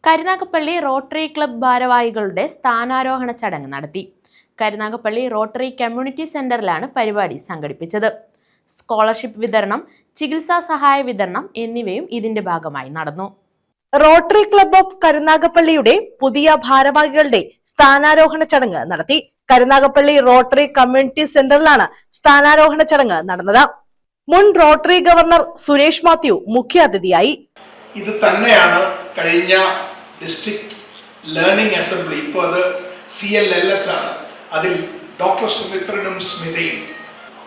Karunagappally rotary club ഭാരവാഹികളുടെ സ്ഥാനാരോഹണ ചടങ്ങ് നടത്തി. കരുനാഗപ്പള്ളി റോട്ടറി കമ്മ്യൂണിറ്റി സെന്ററിലാണ് പരിപാടി സംഘടിപ്പിച്ചത്. സ്കോളർഷിപ്പ് വിതരണം, ചികിത്സാ സഹായ വിതരണം എന്നിവയും ഇതിന്റെ ഭാഗമായി നടന്നു. റോട്ടറി ക്ലബ്ബ് ഓഫ് കരുനാഗപ്പള്ളിയുടെ പുതിയ ഭാരവാഹികളുടെ സ്ഥാനാരോഹണ ചടങ്ങ് നടത്തി. കരുനാഗപ്പള്ളി റോട്ടറി കമ്മ്യൂണിറ്റി സെന്ററിലാണ് സ്ഥാനാരോഹണ ചടങ്ങ് നടന്നത്. മുൻ റോട്ടറി ഗവർണർ സുരേഷ് മാത്യു മുഖ്യാതിഥിയായി. ഇത് തന്നെയാണ് കഴിഞ്ഞ ഡിസ്ട്രിക്ട് ലേണിംഗ് അസംബ്ലി, ഇപ്പോൾ അത് CLLS ആണ്. അതിൽ ഡോക്ടർ സുമിത്രനും സ്മിതയും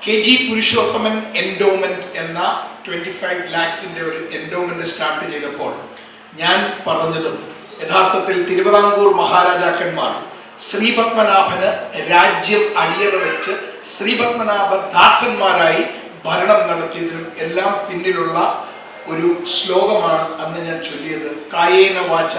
KG പുരുഷോത്തമൻ എൻഡോമെന്റ് എന്ന 25 lakhs ഒരു എൻഡോമെന്റ് സ്റ്റാർട്ട് ചെയ്തപ്പോൾ ഞാൻ പറഞ്ഞതും യഥാർത്ഥത്തിൽ തിരുവിതാംകൂർ മഹാരാജാക്കന്മാർ ശ്രീപത്മനാഭന് രാജ്യം അടിയറ വെച്ച് ശ്രീപത്മനാഭ ദാസന്മാരായി ഭരണം നടത്തിയതിനും എല്ലാം പിന്നിലുള്ള ഒരു ശ്ലോകമാണ് അന്ന് ഞാൻ ചൊല്ലിയത്. കായേന വാച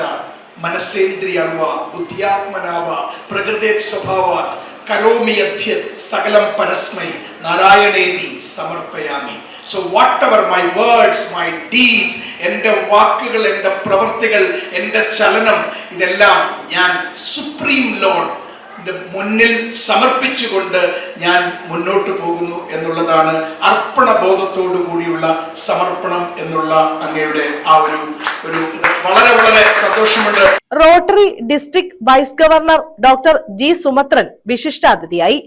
മനസ്സേന്ദ്രിയർവ ബുദ്ധ്യാത്മനാവ പ്രകൃതേത് സ്വഭാവാത് കരോമി യദ്യത് സകലം പരസ്മൈ നാരായണേതി സമർപ്പയാമി. So whatever my words, my deeds, എൻ്റെ വാക്കുകൾ, എൻ്റെ പ്രവൃത്തികൾ, എൻ്റെ ചലനം, ഇതെല്ലാം ഞാൻ സുപ്രീം ലോർഡ് മുന്നിൽ സമർപ്പിച്ചുകൊണ്ട് ഞാൻ മുന്നോട്ട് പോകുന്നു എന്നുള്ളതാണ് അർപ്പണ ബോധത്തോടു കൂടിയുള്ള സമർപ്പണം എന്നുള്ള അങ്ങയുടെ ആ ഒരു വളരെ വളരെ സന്തോഷമുണ്ട്. Rotary district vice governor doctor G സുമത്രൻ വിശിഷ്ടാതിഥിയായി.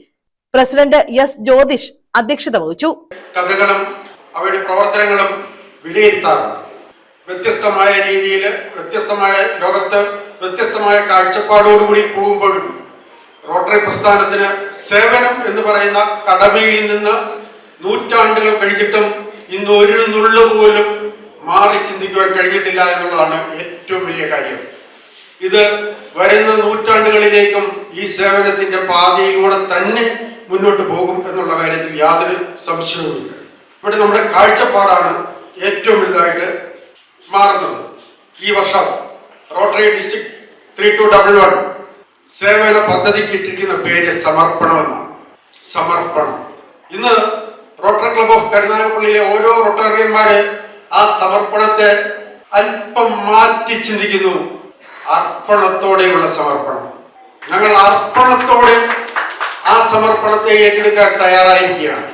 പ്രസിഡന്റ് S ജ്യോതിഷ് അധ്യക്ഷത വഹിച്ചു. കഥകളും അവയുടെ പ്രവർത്തനങ്ങളും വിലയിരുത്താറുണ്ട്. വ്യത്യസ്തമായ രീതിയിൽ വ്യത്യസ്തമായ ലോകത്ത് വ്യത്യസ്തമായ കാഴ്ചപ്പാടോടുകൂടി പോകുമ്പോഴും റോട്ടറി പ്രസ്ഥാനത്തിന് സേവനം എന്ന് പറയുന്ന കടമയിൽ നിന്ന് നൂറ്റാണ്ടുകൾ കഴിഞ്ഞിട്ടും ഇന്ന് ഒരു നുള്ളു പോലും മാറി ചിന്തിക്കുവാൻ കഴിഞ്ഞിട്ടില്ല എന്നുള്ളതാണ് ഏറ്റവും വലിയ കാര്യം. ഇത് വരുന്ന നൂറ്റാണ്ടുകളിലേക്കും ഈ സേവനത്തിന്റെ പാതയിലൂടെ തന്നെ മുന്നോട്ട് പോകും എന്നുള്ള കാര്യത്തിൽ യാതൊരു സംശയവുമില്ല. ഇവിടെ നമ്മുടെ കാഴ്ചപ്പാടാണ് ഏറ്റവും വലുതായിട്ട് മാറുന്നത്. ഈ വർഷം റോട്ടറി ഡിസ്ട്രിക്ട് 3211 സേവന പദ്ധതിക്ക് ഇട്ടിരിക്കുന്ന പേര് സമർപ്പണം എന്നാണ്. സമർപ്പണം. ഇന്ന് റോട്ടറി ക്ലബ്ബ് ഓഫ് കരുനാഗപ്പള്ളിയിലെ ഓരോ റോട്ടറിയന്മാര് ആ സമർപ്പണത്തെ അല്പം മാറ്റി ചിന്തിക്കുന്നു. അർപ്പണത്തോടെയുള്ള സമർപ്പണം. ഞങ്ങൾ അർപ്പണത്തോടെ ആ സമർപ്പണത്തെ ഏറ്റെടുക്കാൻ തയ്യാറായിരിക്കുകയാണ്.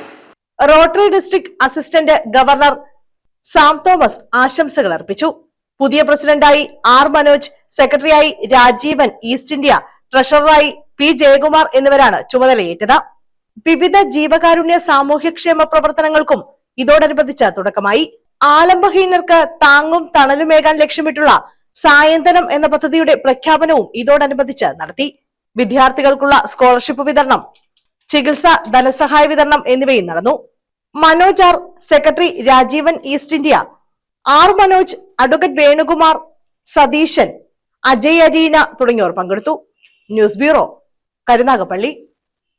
Rotary district assistant governor Sam Thomas ആശംസകൾ അർപ്പിച്ചു. പുതിയ പ്രസിഡന്റായി R മനോജ്, സെക്രട്ടറിയായി രാജീവൻ ഈസ്റ്റ് ഇന്ത്യ, ട്രഷററായി P ജയകുമാർ എന്നിവരാണ് ചുമതലയേറ്റത്. വിവിധ ജീവകാരുണ്യ സാമൂഹ്യക്ഷേമ പ്രവർത്തനങ്ങൾക്കും ഇതോടനുബന്ധിച്ച് തുടക്കമായി. ആലംബഹീനർക്ക് താങ്ങും തണലുമേകാൻ ലക്ഷ്യമിട്ടുള്ള സായന്തനം എന്ന പദ്ധതിയുടെ പ്രഖ്യാപനവും ഇതോടനുബന്ധിച്ച് നടത്തി. വിദ്യാർത്ഥികൾക്കുള്ള സ്കോളർഷിപ്പ് വിതരണം, ചികിത്സ ധനസഹായ വിതരണം എന്നിവയും നടന്നു. Manoj R, secretary Rajeevan East India, R Manoj, advocate Venukumar, Satheesan, Ajay Areena തുടങ്ങിയവർ പങ്കെടുത്തു. News bureau, Karunagappally.